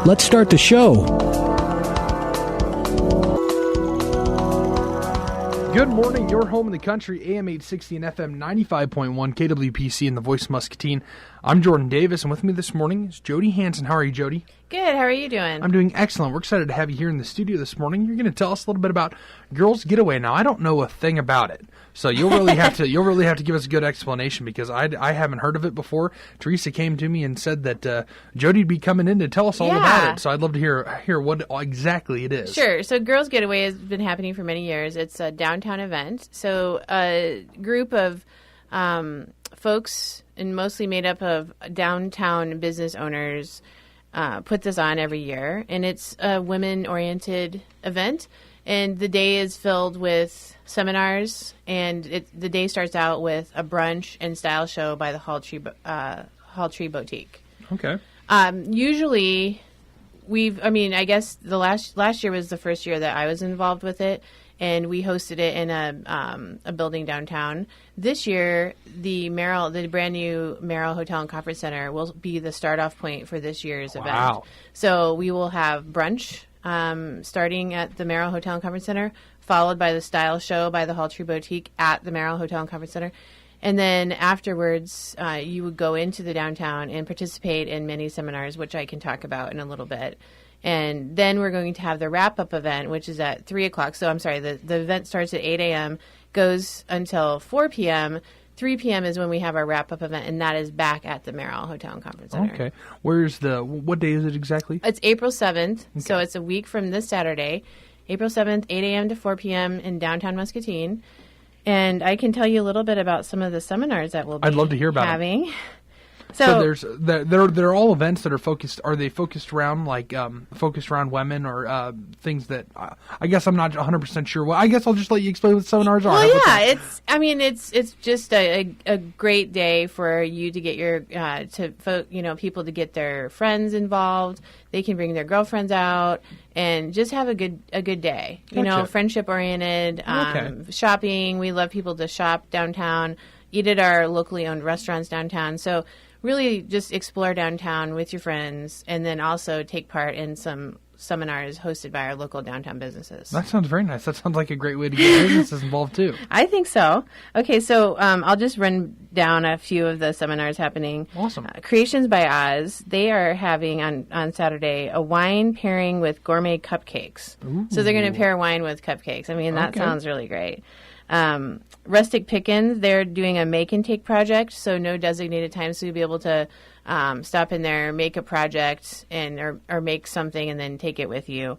Let's start the show. Good morning, your home in the country, AM 860 and FM 95.1, KWPC and the Voice Muscatine. I'm Jordan Davis, and with me this morning is Jodi Hansen. How are you, Jodi? Good. How are you doing? I'm doing excellent. We're excited to have you here in the studio this morning. You're going to tell us a little bit about Girls Getaway. Now, I don't know a thing about it, so you'll really have to give us a good explanation because I haven't heard of it before. Teresa came to me and said that Jodi'd be coming in to tell us all about it. So I'd love to hear what exactly it is. Sure. So Girls Getaway has been happening for many years. It's a downtown event. So a group of folks, and mostly made up of downtown business owners, put this on every year. And it's a women-oriented event. And the day is filled with seminars. And the day starts out with a brunch and style show by the Hall Tree Boutique. Okay. Usually, I guess the last year was the first year that I was involved with it. And we hosted it in a building downtown. This year, the brand new Merrill Hotel and Conference Center will be the start-off point for this year's event. So we will have brunch starting at the Merrill Hotel and Conference Center, followed by the style show by the Hall Tree Boutique at the Merrill Hotel and Conference Center. And then afterwards, you would go into the downtown and participate in many seminars, which I can talk about in a little bit. And then we're going to have the wrap-up event, which is at 3 o'clock. So I'm sorry, the event starts at 8 a.m., goes until 4 p.m. 3 p.m. is when we have our wrap-up event, and that is back at the Merrill Hotel and Conference Center. Okay. What day is it exactly? It's April 7th, so it's a week from this Saturday. April 7th, 8 a.m. to 4 p.m. in downtown Muscatine. And I can tell you a little bit about some of the seminars that we'll be having. I'd love to hear about having. It. So they're all events that are focused. Are they focused around women or things that I guess I'm not 100% sure. Well, I guess I'll just let you explain what seminars are. Well, yeah, it's just a great day for you to get your people to get their friends involved. They can bring their girlfriends out and just have a good day. Gotcha. Friendship oriented, shopping. We love people to shop downtown, eat at our locally owned restaurants downtown. So really just explore downtown with your friends and then also take part in some seminars hosted by our local downtown businesses. That sounds very nice. That sounds like a great way to get businesses involved too. I think so. Okay, so I'll just run down a few of the seminars happening. Awesome. Creations by Oz, they are having on Saturday a wine pairing with gourmet cupcakes. Ooh. So they're going to pair wine with cupcakes. I mean, that sounds really great. Rustic Pickins, they're doing a make and take project, so no designated time, so you'll be able to stop in there, make a project, or make something and then take it with you.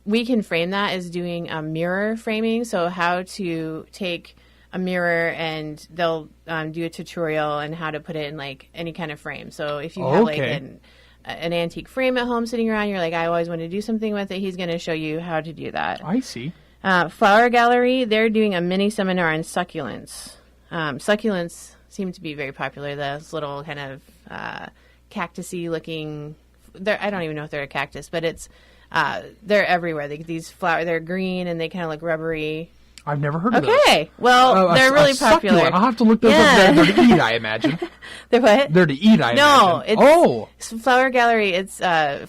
We Can Frame That is doing a mirror framing, so how to take a mirror and they'll do a tutorial on how to put it in like any kind of frame. So if you have an antique frame at home sitting around, you're like, I always want to do something with it, he's going to show you how to do that. I see. Flower Gallery, they're doing a mini seminar on succulents. Succulents seem to be very popular. Those little kind of cactusy looking. I don't even know if they're a cactus, but they're everywhere. These flowers, they're green and they kind of look rubbery. I've never heard of those. Okay, well, they're really popular. Succulent. I'll have to look those up. They're to eat, I imagine. They're what? They're to eat, I imagine. No, it's Flower Gallery. It's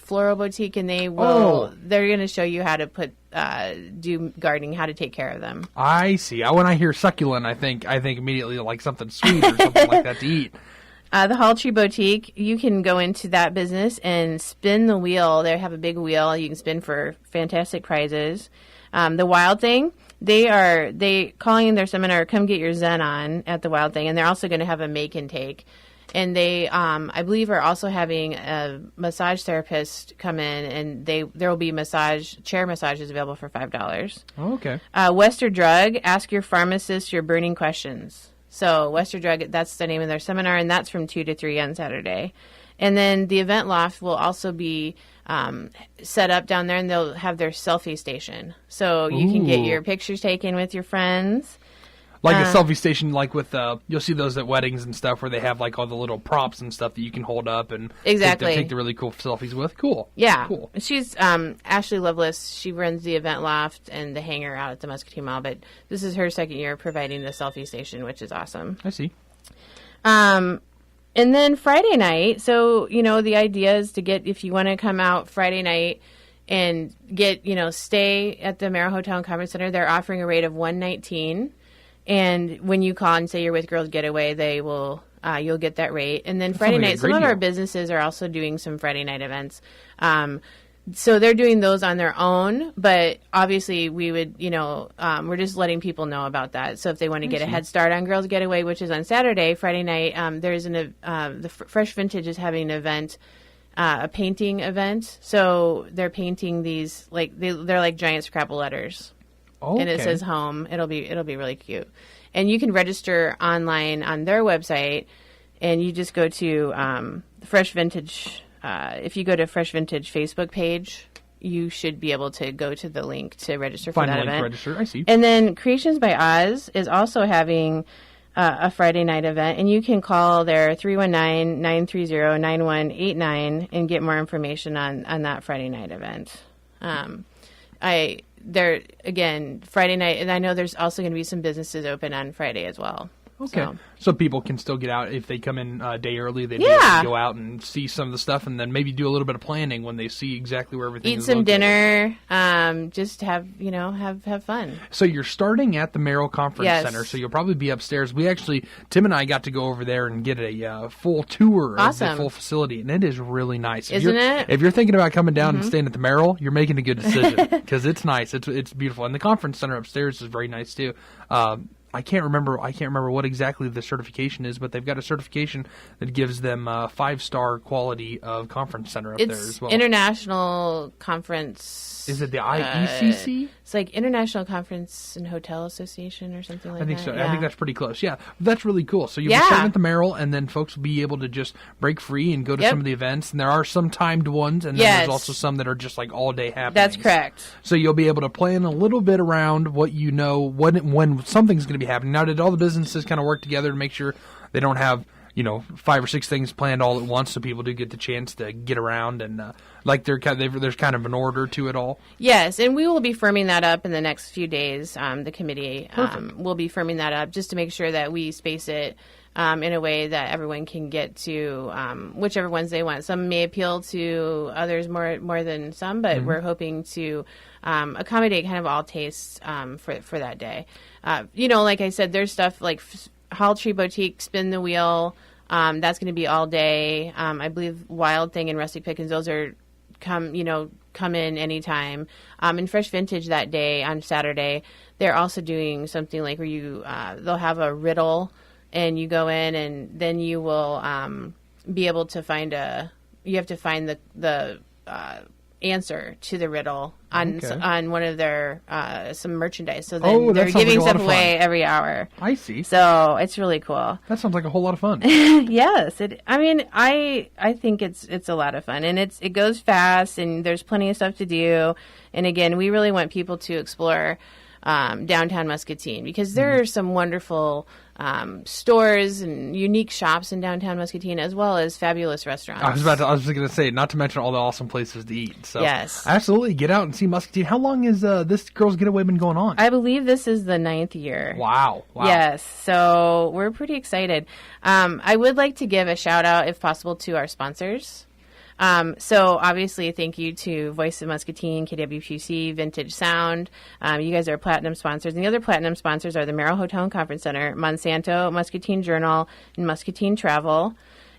Floral Boutique, and they're going to show you how to do gardening, how to take care of them. I see. When I hear succulent, I think immediately like something sweet or something like that to eat. The Hall Tree Boutique, you can go into that business and spin the wheel. They have a big wheel you can spin for fantastic prizes. The Wild Thing, they calling in their seminar, Come Get Your Zen On at the Wild Thing, and they're also going to have a make and take. And they, I believe, are also having a massage therapist come in, and there will be chair massages available for $5. Oh, okay. Wester Drug, Ask Your Pharmacist Your Burning Questions. So Wester Drug, that's the name of their seminar, and that's from 2 to 3 on Saturday. And then the event loft will also be set up down there, and they'll have their selfie station. So you can get your pictures taken with your friends. Like a selfie station, like with, you'll see those at weddings and stuff where they have like all the little props and stuff that you can hold up and take the really cool selfies with. Cool. Yeah. Cool. She's Ashley Lovelace. She runs the event loft and the hangar out at the Muscatine Mall, but this is her second year providing the selfie station, which is awesome. I see. And then Friday night, so, the idea is to if you want to come out Friday night and stay at the Merrill Hotel and Conference Center, they're offering a rate of $119. And when you call and say you're with Girls Getaway, they will, you'll get that rate. And then Friday night, some of our businesses are also doing some Friday night events. So they're doing those on their own, but obviously we would, we're just letting people know about that. So if they want to get a head start on Girls Getaway, which is on Saturday, Friday night, there's the Fresh Vintage is having an event, a painting event. So they're painting these they're like giant Scrabble letters, and it says home. It'll be really cute, and you can register online on their website, and you just go to Fresh Vintage. If you go to Fresh Vintage Facebook page, you should be able to go to the link to register for that event. Register. I see. And then Creations by Oz is also having a Friday night event, and you can call their 319-930-9189 and get more information on that Friday night event. Friday night, and I know there's also going to be some businesses open on Friday as well. Okay. So people can still get out if they come in a day early. They'd be able to go out and see some of the stuff, and then maybe do a little bit of planning when they see exactly where everything is. Eat some dinner. Just have fun. So you're starting at the Merrill Conference Center, so you'll probably be upstairs. Tim and I got to go over there and get a full tour of the full facility, and it is really nice. Isn't it? If you're thinking about coming down and staying at the Merrill, you're making a good decision because it's nice. It's beautiful, and the conference center upstairs is very nice too. I can't remember what exactly the certification is, but they've got a certification that gives them 5-star quality of conference center up there as well. It's International Conference. Is it the IECC? It's like International Conference and Hotel Association or something like that. I think so. Yeah. I think that's pretty close. Yeah, that's really cool. So you'll be starting at the Merrill, and then folks will be able to just break free and go to some of the events. And there are some timed ones, and then there's also some that are just like all day happenings. That's correct. So you'll be able to plan a little bit around what you know when something's going to be happening. Now, did all the businesses kind of work together to make sure they don't have 5 or 6 things planned all at once, so people do get the chance to get around and there's kind of an order to it all? Yes, and we will be firming that up in the next few days. The committee will be firming that up just to make sure that we space it in a way that everyone can get to whichever ones they want. Some may appeal to others more than some, but we're hoping to accommodate kind of all tastes for that day. Like I said, there's stuff like Hall Tree Boutique, Spin the Wheel. That's going to be all day. I believe Wild Thing and Rustic Pickens, those are come in anytime. And Fresh Vintage that day on Saturday, they're also doing something like where they'll have a riddle, and you go in, and then you will be able to find you have to find the answer to the riddle on one of their some merchandise. So then they're giving stuff away every hour. I see. So it's really cool. That sounds like a whole lot of fun. Yes, I think it's a lot of fun, and it goes fast, and there's plenty of stuff to do. And again, we really want people to explore downtown Muscatine, because there are some wonderful stores and unique shops in downtown Muscatine, as well as fabulous restaurants. I was going to say, not to mention all the awesome places to eat. So yes, absolutely, get out and see Muscatine. How long has this Girls Getaway been going on? I believe this is the 9th year. Wow. Yes, so we're pretty excited. I would like to give a shout out, if possible, to our sponsors. So obviously, thank you to Voice of Muscatine, KWPC, Vintage Sound. You guys are platinum sponsors. And the other platinum sponsors are the Merrill Hotel and Conference Center, Monsanto, Muscatine Journal, and Muscatine Travel.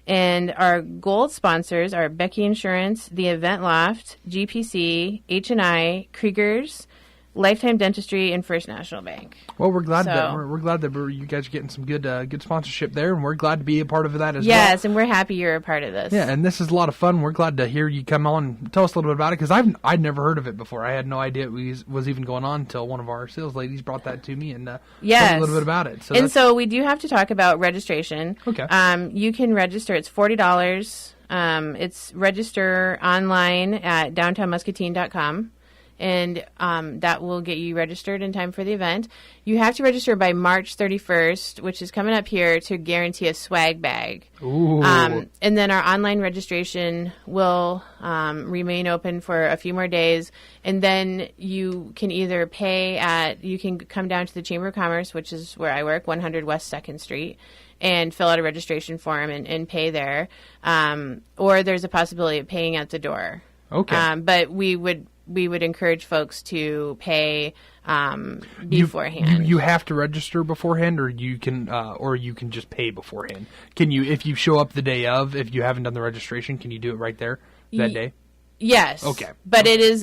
And our gold sponsors are Becky Insurance, The Event Loft, GPC, H&I, Krieger's, Lifetime Dentistry, and First National Bank. Well, we're glad that you guys are getting some good sponsorship there, and we're glad to be a part of that as well. Yes, and we're happy you're a part of this. Yeah, and this is a lot of fun. We're glad to hear you come on and tell us a little bit about it, because I'd never heard of it before. I had no idea it was even going on until one of our sales ladies brought that to me and told me a little bit about it. So we do have to talk about registration. Okay. You can register. It's $40. It's register online at downtownmuscatine.com. and that will get you registered in time for the event. You have to register by March 31st, which is coming up here, to guarantee a swag bag. Ooh. And then our online registration will remain open for a few more days, and then you can either you can come down to the Chamber of Commerce, which is where I work, 100 West 2nd Street, and fill out a registration form and pay there. Or there's a possibility of paying at the door. Okay. But we would encourage folks to pay beforehand. You have to register beforehand, or you can just pay beforehand. Can you, if you show up the day of, if you haven't done the registration, can you do it right there that day? Yes. Okay. But it's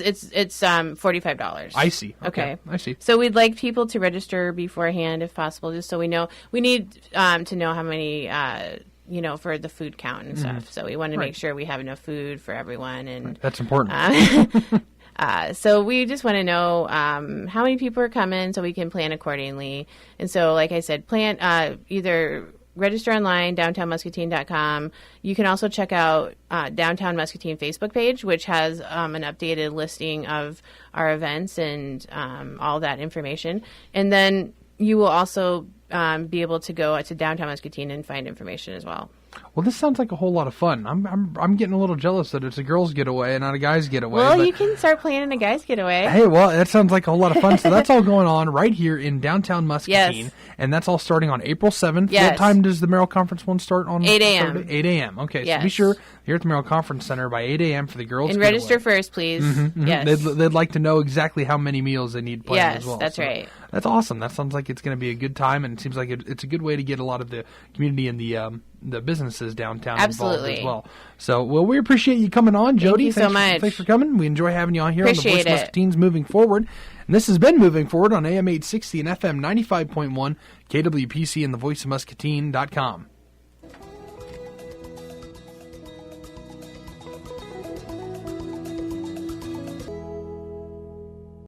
$45. I see. Okay. I see. So we'd like people to register beforehand if possible, just so we know. We need to know how many for the food count and stuff. So we want to make sure we have enough food for everyone. And that's important. So we just want to know how many people are coming so we can plan accordingly. And so, like I said, either register online, downtownmuscatine.com. You can also check out Downtown Muscatine Facebook page, which has an updated listing of our events and all that information. And then you will also be able to go to Downtown Muscatine and find information as well. Well, this sounds like a whole lot of fun. I'm getting a little jealous that it's a girls' getaway and not a guys' getaway. Well, you can start planning a guys' getaway. Hey, well, that sounds like a whole lot of fun. So that's all going on right here in downtown Muscatine, and that's all starting on April 7th. Yes. What time does the Merrill Conference one start on? 8 a.m. Saturday? 8 a.m. Okay, Yes. so be sure you're at the Merrill Conference Center by 8 a.m. for the girls' And getaway. register first, please. Yes. They'd like to know exactly how many meals they need planned as well. Yes, that's right. That's awesome. That sounds like it's going to be a good time, and it seems like it's a good way to get a lot of the community and the businesses downtown involved as well. So, we appreciate you coming on, Jodi. Thank you so much. Thanks for coming. We enjoy having you on here Appreciate on the Voice Muscatine's Moving Forward. And this has been Moving Forward on AM 860 and FM 95.1, KWPC and thevoiceofmuscatine.com.